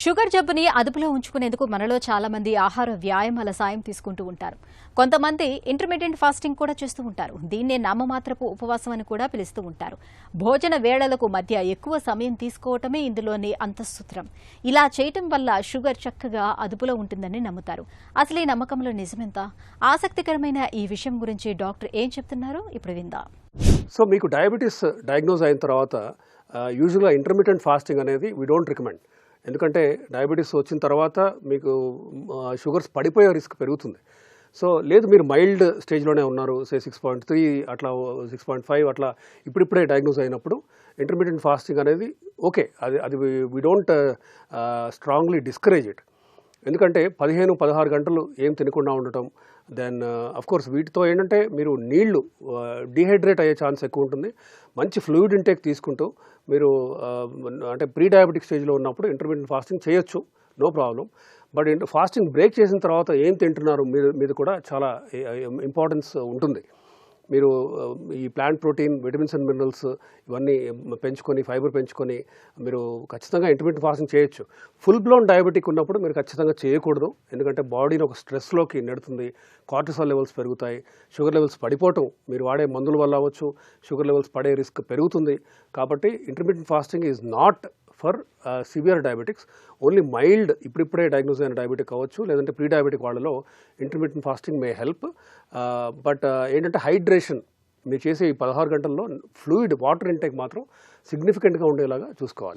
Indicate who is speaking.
Speaker 1: Sugar జబ్బుని అదుపులో ఉంచుకునేందుకు మనలో చాలా మంది ఆహార వ్యాయామాల సాయం తీసుకుంటూ ఉంటారు. కొంతమంది ఇంటర్మీడియట్ ఫాస్టింగ్ కూడా చేస్తూ ఉంటారు. దీన్నే నామమాత్రపు ఉపవాసం అని కూడా పిలుస్తూ ఉంటారు. భోజన వేళలకు మధ్య ఎక్కువ సమయం తీసుకోవటమే ఇందులోని అంతఃసూత్రం. ఇలా చేయటం వల్ల షుగర్ చక్కగా అదుపులో ఉంటుందని నమ్ముతారు. అసలు ఈ నమ్మకంలో నిజమెంత? ఆసక్తికరమైన ఈ విషయం గురించి డాక్టర్ ఏం చెప్తున్నారో ఇప్పుడు విందాం.
Speaker 2: సో మీకు డయాబెటీస్ డయాగ్నోజ్ అయిన తర్వాత యూజువల్గా ఇంటర్మీడియట్ ఫాస్టింగ్ అనేది వీ డోంట్ రికమెండ్. ఎందుకంటే డయాబెటీస్ వచ్చిన తర్వాత మీకు షుగర్స్ పడిపోయే రిస్క్ పెరుగుతుంది. సో లేదు మీరు మైల్డ్ స్టేజ్లోనే ఉన్నారు, సే 6.3 అట్లా 6.5 అట్లా ఇప్పుడిప్పుడే డయాగ్నోజ్ అయినప్పుడు ఇంటర్మీడియట్ ఫాస్టింగ్ అనేది ఓకే, అది we don't strongly discourage it. ఎందుకంటే 15-16 గంటలు ఏం తినకుండా ఉండటం, దెన్ కోర్స్ వీటితో ఏంటంటే మీరు నీళ్లు డీహైడ్రేట్ అయ్యే ఛాన్స్ ఎక్కువ ఉంటుంది. మంచి ఫ్లూయిడ్ ఇంటేక్ తీసుకుంటూ మీరు అంటే ప్రీ డయాబెటిక్ స్టేజ్లో ఉన్నప్పుడు ఇంటర్మీడియట్ ఫాస్టింగ్ చేయొచ్చు, no problem. But fasting break చేసిన తర్వాత ఏం తింటున్నారు మీద కూడా చాలా ఇంపార్టెన్స్ ఉంటుంది. మీరు ఈ plant protein, vitamins and minerals ఇవన్నీ పెంచుకొని, ఫైబర్ పెంచుకొని మీరు ఖచ్చితంగా ఇంటర్మీడియట్ ఫాస్టింగ్ చేయొచ్చు. ఫుల్ బ్లోన్ డయాబెటిక్ ఉన్నప్పుడు మీరు ఖచ్చితంగా చేయకూడదు. ఎందుకంటే బాడీని ఒక స్ట్రెస్లోకి నెడుతుంది, కార్టిసాల్ లెవెల్స్ పెరుగుతాయి, షుగర్ లెవెల్స్ పడిపోవటం మీరు వాడే మందుల వల్ల అవ్వచ్చు, షుగర్ లెవెల్స్ పడే రిస్క్ పెరుగుతుంది. కాబట్టి intermediate fasting is not for severe diabetics. Only mild ఇప్పుడిప్పుడే డయాగ్నోజ్ అయిన డయాబెటిక్ అవ్వచ్చు, లేదంటే ప్రీ డయాబెటిక్ వాళ్ళలో intermediate fasting may help. But ఏంటంటే హైడ్రేషన్ మీరు చేసే ఈ 16 గంటల్లో ఫ్లూయిడ్ వాటర్ ఇంటేక్ మాత్రం సిగ్నిఫికెంట్గా ఉండేలాగా చూసుకోవాలి.